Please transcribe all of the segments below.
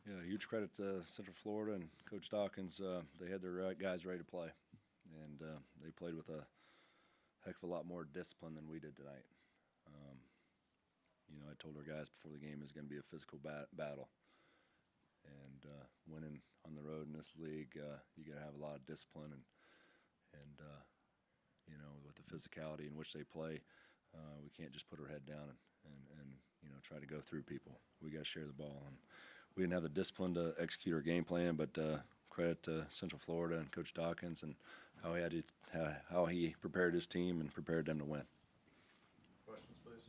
Yeah, huge credit to Central Florida and Coach Dawkins. They had their guys ready to play, and they played with a heck of a lot more discipline than we did tonight. Um, I told our guys before the game it was going to be a physical battle, and winning on the road in this league, you got to have a lot of discipline and with the physicality in which they play, we can't just put our head down and try to go through people. We got to share the ball, and we didn't have the discipline to execute our game plan. But credit to Central Florida and Coach Dawkins and how he prepared his team and prepared them to win. Questions, please.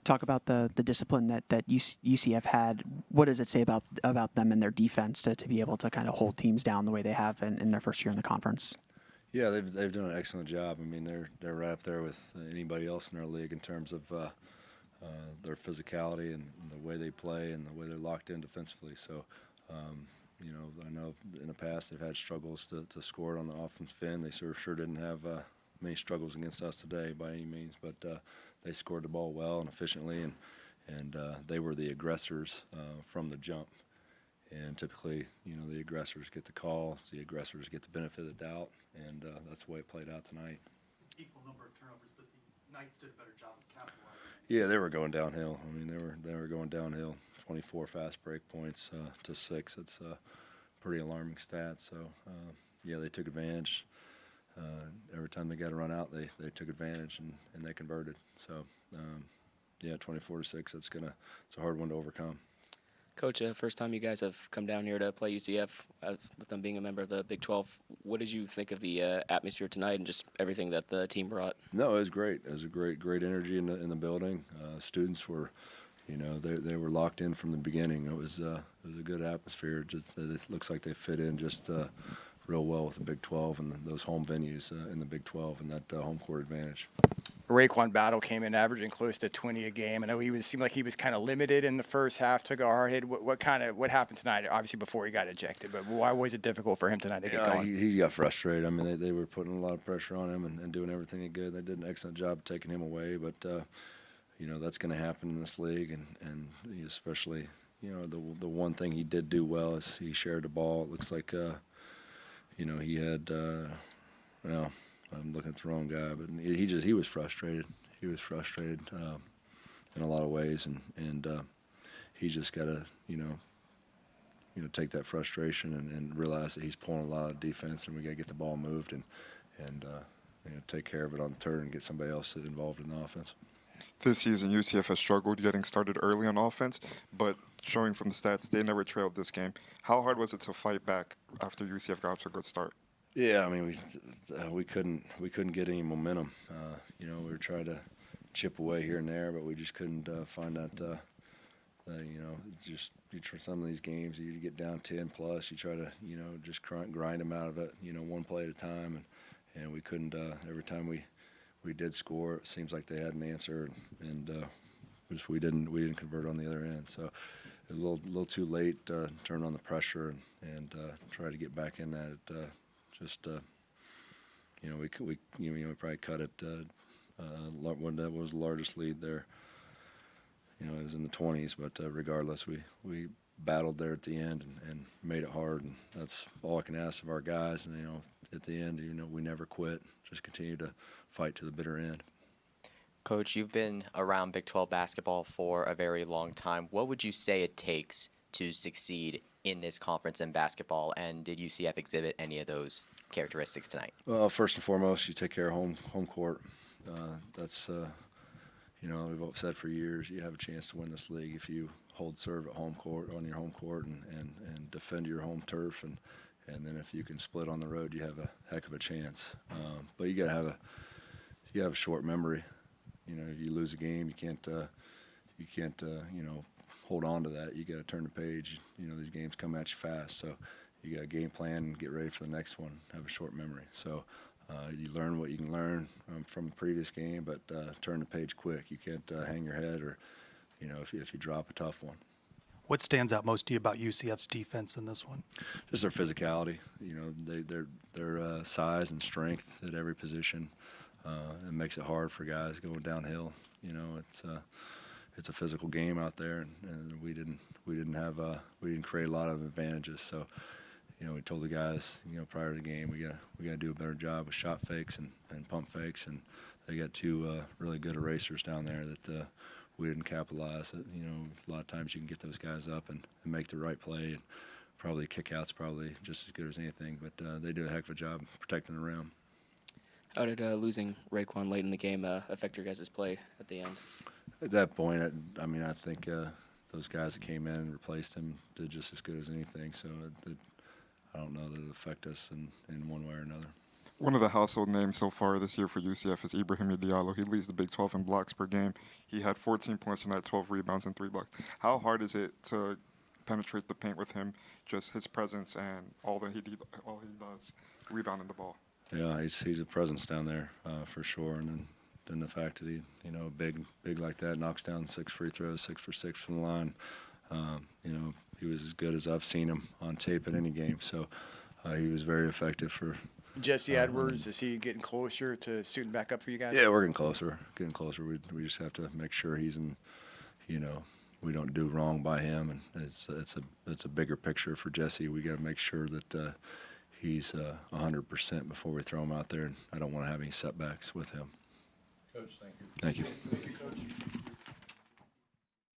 Talk about the discipline that UCF had. What does it say about them and their defense to be able to kind of hold teams down the way they have in their first year in the conference? Yeah, they've done an excellent job. I mean, they're right up there with anybody else in our league in terms of their physicality and the way they play and the way they're locked in defensively. So, I know in the past they've had struggles to score it on the offensive end. They sure didn't have many struggles against us today by any means, but they scored the ball well and efficiently, and they were the aggressors from the jump. And typically, the aggressors get the call, the aggressors get the benefit of the doubt, and that's the way it played out tonight. Equal number of turnovers, but the Knights did a better job of capitalizing. Yeah, they were going downhill. I mean, they were going downhill. 24 fast break points to 6. It's a pretty alarming stat. So, yeah, they took advantage. Every time they got a run out, they took advantage and they converted. So, yeah, 24-6. It's a hard one to overcome. Coach, first time you guys have come down here to play UCF with them being a member of the Big 12. What did you think of the atmosphere tonight and just everything that the team brought? No, it was great. It was a great energy in the building. Students were, they were locked in from the beginning. It was a good atmosphere. Just it looks like they fit in just real well with the Big 12 and those home venues in the Big 12 and that home court advantage. Raekwon Battle came in averaging close to 20 a game. I know seemed like he was kind of limited in the first half, took a hard hit. What happened tonight? Obviously before he got ejected, but why was it difficult for him tonight to get going? He got frustrated. I mean, they were putting a lot of pressure on him and doing everything they could. They did an excellent job of taking him away, but that's going to happen in this league, and especially the one thing he did do well is he shared the ball. It looks like he had I'm looking at the wrong guy, but he was frustrated. He was frustrated in a lot of ways, and he just got to take that frustration and realize that he's pulling a lot of defense, and we got to get the ball moved and take care of it on the turn and get somebody else involved in the offense. This season, UCF has struggled getting started early on offense, but showing from the stats, they never trailed this game. How hard was it to fight back after UCF got off to a good start? Yeah, I mean, we couldn't get any momentum. We were trying to chip away here and there, but we just couldn't find that. Just you try some of these games, you get down 10 plus, you try to just grind them out of it, one play at a time, and we couldn't. Every time we did score, it seems like they had an answer, and we didn't convert on the other end. So a little too late to turn on the pressure and try to get back in that. We probably cut it when that was the largest lead there. It was in the 20s, but regardless, we battled there at the end and made it hard, and that's all I can ask of our guys. And at the end, we never quit. Just continue to fight to the bitter end. Coach, you've been around Big 12 basketball for a very long time. What would you say it takes to succeed in this conference in basketball, and did UCF exhibit any of those characteristics tonight? Well, first and foremost, you take care of home court. That's we've said for years, you have a chance to win this league if you hold serve at home court on your home court and defend your home turf, and then if you can split on the road, you have a heck of a chance. But you have a short memory. If you lose a game, you can't hold on to that. You got to turn the page. These games come at you fast, so you got to game plan and get ready for the next one. Have a short memory. So you learn what you can learn from the previous game, but turn the page quick. You can't hang your head, or if you drop a tough one. What stands out most to you about UCF's defense in this one? Just their physicality. Their size and strength at every position. It makes it hard for guys going downhill. It's it's a physical game out there, and we didn't create a lot of advantages. So, you know, we told the guys, you know, prior to the game, we got to do a better job with shot fakes and pump fakes, and they got two really good erasers down there that we didn't capitalize. You know, a lot of times you can get those guys up and make the right play, and probably kick-outs probably just as good as anything, but they do a heck of a job protecting the rim. How did losing Raekwon late in the game affect your guys' play at the end? At that point, I mean, I think those guys that came in and replaced him did just as good as anything, so I don't know that it affect us in one way or another. One of the household names so far this year for UCF is Ibrahim Diallo. He leads the Big 12 in blocks per game. He had 14 points tonight, 12 rebounds, and 3 blocks. How hard is it to penetrate the paint with him, just his presence and all he does, rebounding the ball? Yeah, he's a presence down there for sure, and then the fact that he, you know, big like that, knocks down 6 free throws, 6 for 6 from the line. You know, he was as good as I've seen him on tape at any game. So he was very effective for. Jesse Edwards, is he getting closer to suiting back up for you guys? Yeah, we're getting closer. We just have to make sure he's in. You know, we don't do wrong by him, and it's a bigger picture for Jesse. We got to make sure that he's 100% before we throw him out there, and I don't want to have any setbacks with him. Coach, thank you. Thank you. Thank you, Coach.